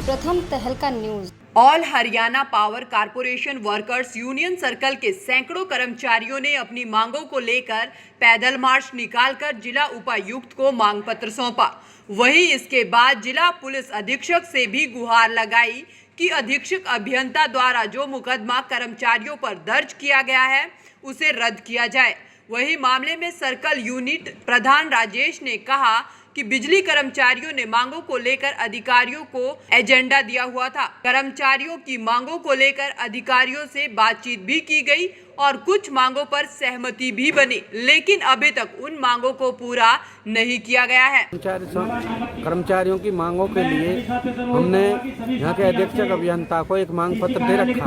प्रथम तहलका news. All Haryana power corporation workers union circle के सैकड़ों कर्मचारियों ने अपनी मांगों को लेकर पैदल मार्च निकालकर जिला उपायुक्त को मांग पत्र सौंपा। वहीं इसके बाद जिला पुलिस अधीक्षक से भी गुहार लगाई कि अधीक्षक अभियंता द्वारा जो मुकदमा कर्मचारियों पर दर्ज किया गया है उसे रद्द किया जाए। वही मामले में सर्कल यूनिट प्रधान राजेश ने कहा कि बिजली कर्मचारियों ने मांगों को लेकर अधिकारियों को एजेंडा दिया हुआ था। कर्मचारियों की मांगों को लेकर अधिकारियों से बातचीत भी की गई और कुछ मांगों पर सहमति भी बनी, लेकिन अभी तक उन मांगों को पूरा नहीं किया गया है। कर्मचारियों की मांगों के लिए हमने यहाँ के अधीक्षक अभियंता को एक मांग पत्र दे रखा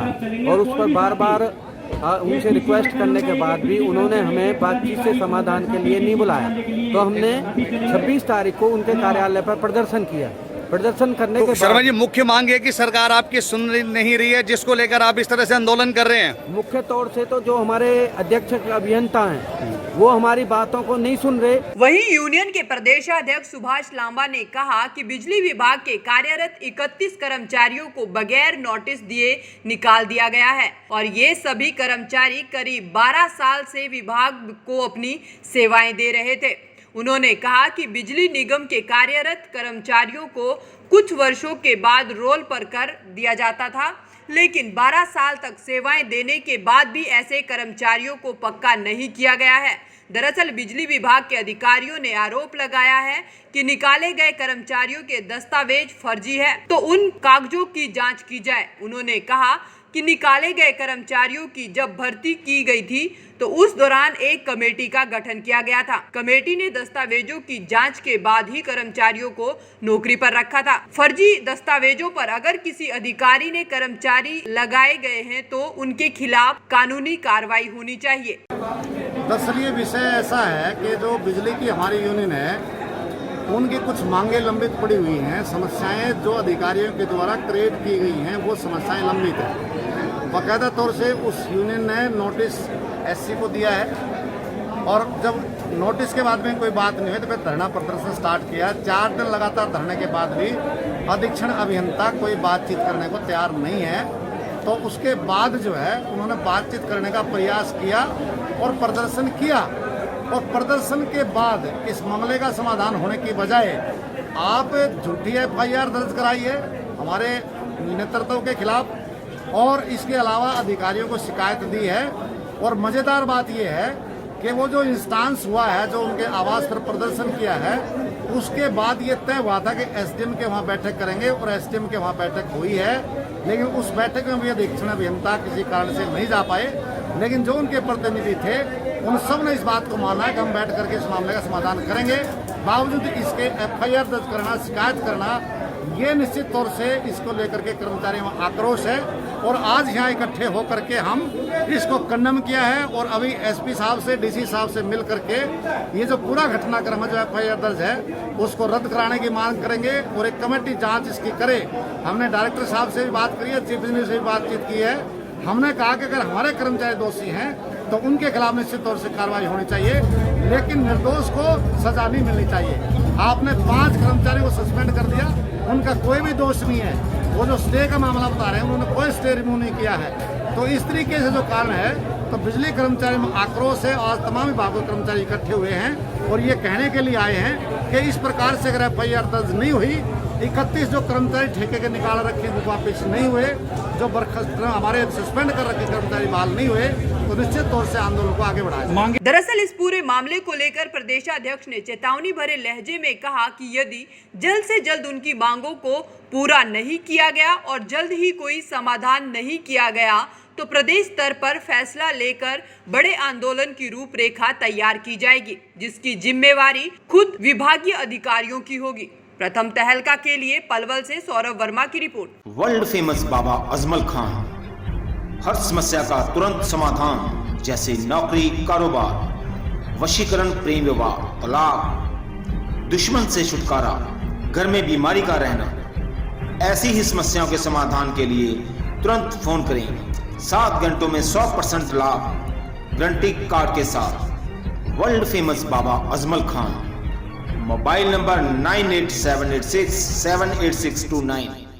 और उस पर बार बार उनसे रिक्वेस्ट करने के बाद भी उन्होंने हमें बातचीत से समाधान के लिए नहीं बुलाया। तो हमने 26 तारीख को उनके कार्यालय पर प्रदर्शन किया। प्रदर्शन करने के शर्मा जी, मुख्य मांग है कि सरकार आपकी सुन नहीं रही है, जिसको लेकर आप इस तरह से आंदोलन कर रहे हैं। मुख्य तौर से तो जो हमारे अध्यक्ष अभियंता हैं वो हमारी बातों को नहीं सुन रहे। वहीं यूनियन के प्रदेशाध्यक्ष सुभाष लांबा ने कहा कि बिजली विभाग के कार्यरत 31 कर्मचारियों को बगैर नोटिस दिए निकाल दिया गया है और ये सभी कर्मचारी करीब 12 साल से विभाग को अपनी सेवाएं दे रहे थे। उन्होंने कहा कि बिजली निगम के कार्यरत कर्मचारियों को कुछ वर्षों के बाद रोल पर कर दिया जाता था, लेकिन 12 साल तक सेवाएं देने के बाद भी ऐसे कर्मचारियों को पक्का नहीं किया गया है। दरअसल बिजली विभाग के अधिकारियों ने आरोप लगाया है कि निकाले गए कर्मचारियों के दस्तावेज फर्जी है, तो उन कागजों की जांच की जाए। उन्होंने कहा कि निकाले गए कर्मचारियों की जब भर्ती की गई थी तो उस दौरान एक कमेटी का गठन किया गया था। कमेटी ने दस्तावेजों की जांच के बाद ही कर्मचारियों को नौकरी पर रखा था। फर्जी दस्तावेजों पर अगर किसी अधिकारी ने कर्मचारी लगाए गए हैं तो उनके खिलाफ कानूनी कार्रवाई होनी चाहिए। दरअसल ये विषय ऐसा है कि जो बिजली की हमारी यूनियन है उनकी कुछ मांगे लंबित पड़ी हुई हैं। समस्याएं जो अधिकारियों के द्वारा क्रिएट की गई हैं वो समस्याएं लंबित हैं। बाकायदा तौर से उस यूनियन ने नोटिस एससी को दिया है और जब नोटिस के बाद में कोई बात नहीं हुई तो फिर धरना प्रदर्शन स्टार्ट किया। 4 दिन लगातार धरने के बाद भी अधीक्षण अभियंता कोई बातचीत करने को तैयार नहीं है। तो उसके बाद जो है उन्होंने बातचीत करने का प्रयास किया और प्रदर्शन किया और प्रदर्शन के बाद इस मामले का समाधान होने की बजाय आप झूठी FIR दर्ज कराइए हमारे नेतृत्व के खिलाफ और इसके अलावा अधिकारियों को शिकायत दी है। और मज़ेदार बात यह है कि वो जो इंस्टांस हुआ है जो उनके आवास पर प्रदर्शन किया है उसके बाद ये तय हुआ था कि SDM के वहाँ बैठक करेंगे और SDM के वहाँ बैठक हुई है, लेकिन उस बैठक में भी अधीक्षण अभियंता किसी कारण से नहीं जा पाए। लेकिन जो उनके प्रतिनिधि थे उन सब ने इस बात को माना है कि हम बैठ करके इस मामले का समाधान करेंगे। बावजूद इसके FIR दर्ज करना, शिकायत करना, ये निश्चित तौर से इसको लेकर के कर्मचारियों में आक्रोश है और आज यहाँ इकट्ठे होकर के हम इसको कंडम किया है और अभी SP साहब से DC साहब से मिल करके ये जो पूरा घटनाक्रम है जो FIR दर्ज है उसको रद्द कराने की मांग करेंगे और एक कमेटी जांच इसकी करे। हमने डायरेक्टर साहब से भी बात करी है, चीफ इंजीनियर से भी बातचीत की है। हमने कहा कि अगर हमारे कर्मचारी दोषी हैं तो उनके खिलाफ निश्चित तौर से कार्रवाई होनी चाहिए, लेकिन निर्दोष को सजा नहीं मिलनी चाहिए। आपने 5 कर्मचारियों को सस्पेंड कर दिया, उनका कोई भी दोष नहीं है। वो जो स्टे का मामला बता रहे हैं उन्होंने कोई स्टे रिमूव नहीं किया है। तो इस तरीके से जो कारण है तो बिजली कर्मचारी में आक्रोश है। आज तमाम विभागों के कर्मचारी इकट्ठे हुए हैं और ये कहने के लिए आए हैं कि इस प्रकार से अगर FIR दर्ज नहीं हुई, 31 जो कर्मचारी ठेके के निकाल रखे वो वापस नहीं हुए, जो हमारे सस्पेंड कर रखे कर्मचारी बहाल नहीं हुए, तो निश्चित तौर से आंदोलन को आगे बढ़ाया। दरअसल इस पूरे मामले को लेकर प्रदेशाध्यक्ष ने चेतावनी भरे लहजे में कहा कि यदि जल्द से जल्द उनकी मांगों को पूरा नहीं किया गया और जल्द ही कोई समाधान नहीं किया गया तो प्रदेश स्तर पर फैसला लेकर बड़े आंदोलन की रूपरेखा तैयार की जाएगी, जिसकी जिम्मेवारी खुद विभागीय अधिकारियों की होगी। प्रथम तहलका के लिए पलवल से सौरभ वर्मा की report. World famous Baba Ajmal Khan हर समस्या का तुरंत समाधान, जैसे नौकरी, कारोबार, वशीकरण, प्रेम विवाह, तलाक, दुश्मन से छुटकारा, घर में बीमारी का रहना, ऐसी ही समस्याओं के समाधान के लिए तुरंत फोन करें। 7 घंटों में 100% लाभ गारंटी कार्ड के साथ। World famous Baba Ajmal Khan. Mobile number 9878678629।